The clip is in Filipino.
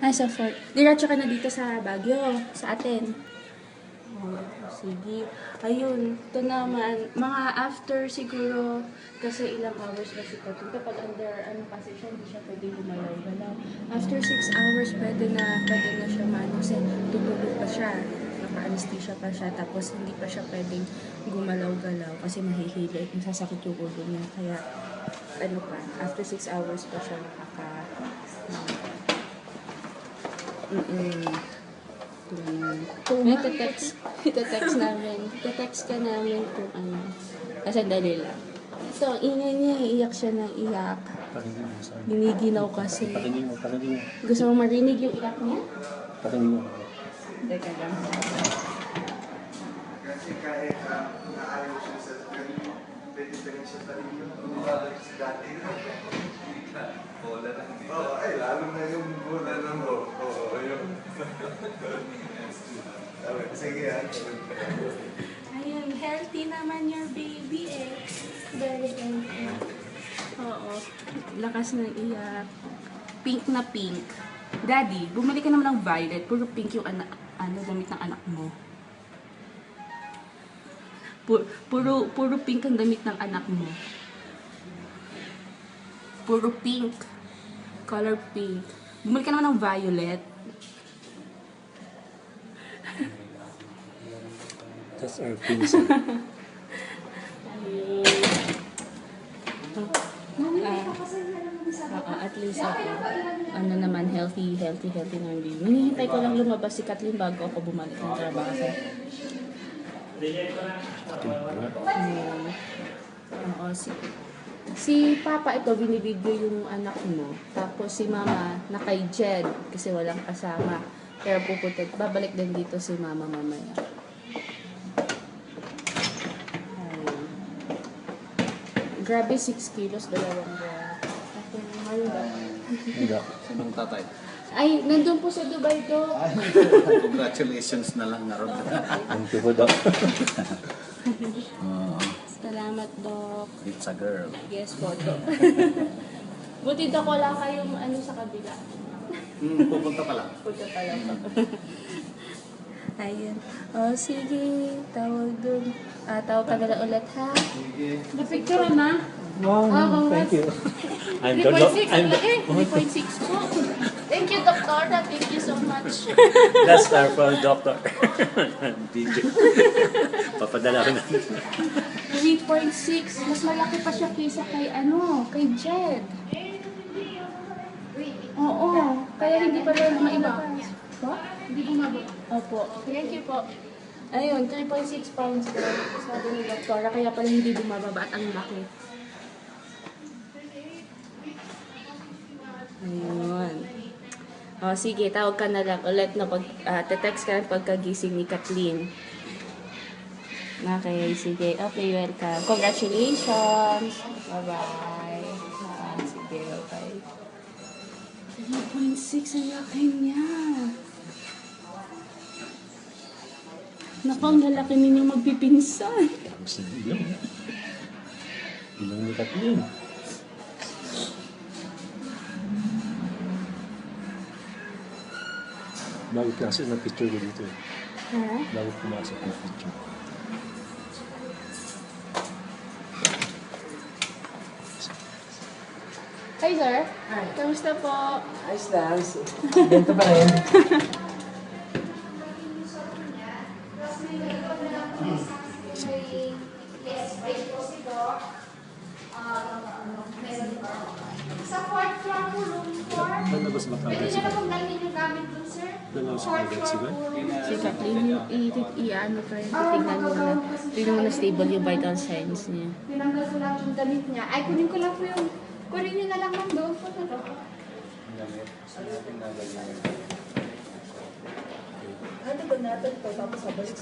Sa Fort. Diretso ka na dito sa Baguio, sa atin. Oh, sige. Ayun, ito naman, mga after siguro, kasi ilang hours na si Katun. Kapag under, kasi siya, hindi siya pwede gumalaw-galaw. After 6 hours, pwede na siya kasi tutulog pa siya. Naka-anesthesia pa siya, tapos hindi pa siya pwedeng gumalaw-galaw kasi mahihili, masasakit yung ulo niya. Kaya, after 6 hours pa siya Ito-text namin. Ito-text ka namin kung Kasi dali lang. Ito, ingay niya. Iyak siya ng iyak. Giniginaw kasi. Pakinggan mo. Gusto mo marinig yung iyak niya? Pakinggan mo. Teka lang. Kasi kahit naayaw siya sa ganito, pwede pa rin siya talino. Bumabalik sa dati. Bola ng dito. Oo, ay, lalo na yung bola ng ball. Oo, yun. Sige, Ayun, healthy naman your baby Very healthy. Oo. Lakas ng iyak. Pink na pink. Daddy, bumalik ka naman ng violet. Puro pink yung damit ng anak mo. Puro pink ang damit ng anak mo. Puro pink. Color pink. Bumalik ka naman ng violet. That's our pinsan. At least naman, healthy na yung baby. Hinihintay ko lang lumabas si Kathleen bago ako bumalik ng trabaho. Si Papa ito, binibidyo yung anak mo. Tapos si Mama, nakay Jed kasi walang kasama. Kaya babalik din dito si Mama mamaya. Grabe, 6 kilos, 2 buwan. Hindi. Ang tatay. Ay, nandun po sa Dubai to. Congratulations na lang nga ron. Thank you po, Doc. Salamat, Doc. It's a girl. Yes po, Doc. Buti, Doc, wala kayong sa kabila. Pupunta pa lang. Punta pa lang po. Ayun. Sige. Tawag dun. Tawag ka na lang ulit, ha? Na-picture na? Wow, thank you. I'm the 3.6 po. Thank you, Doctor. Thank you so much. That's our phone, doctor. DJ. Papadala ko na. 3.6. Mas malaki pa siya kaysa kay Jed. Oo. Kaya hindi pa rin mailabas. Po? Hindi bumaba. Opo. Thank you po. Ayun, 3.6 pounds po. Sabi ni Doktora, kaya pala hindi bumababa at ang laki. Ayun. Sige, tawag ka na lang ulit na text ka na pagkagising ni Kathleen. Okay, sige. Okay, welcome. Congratulations. Bye-bye. Sige, bye-bye. 3.6 ang laki niya. Naku, ang lalaki ninyo magpipinsan. Tapos na ilang. Ilang ni Kathleen. Bago pumasok na picture ko dito. Ha? Bago pumasok na picture. Hi, sir. Hi. Kamusta po? Ayos lang. Ganito pa rin. Sa fourth floor po, room 4. Ano ba sa Pwede makagad niyo sila? na pong dalhin yung gamit dun, sir. Dalawa sa Fourth makagad floor sila? po, room Si Kathleen, titignan mo na. Tignan mo na stable yung vital signs niya. Tinanggal ko lang yung damit niya. Ay, kunin ko lang po yung... Kunin niyo na lang ng doon po na doon. Ano ba natin ito? Tapos sabalik sa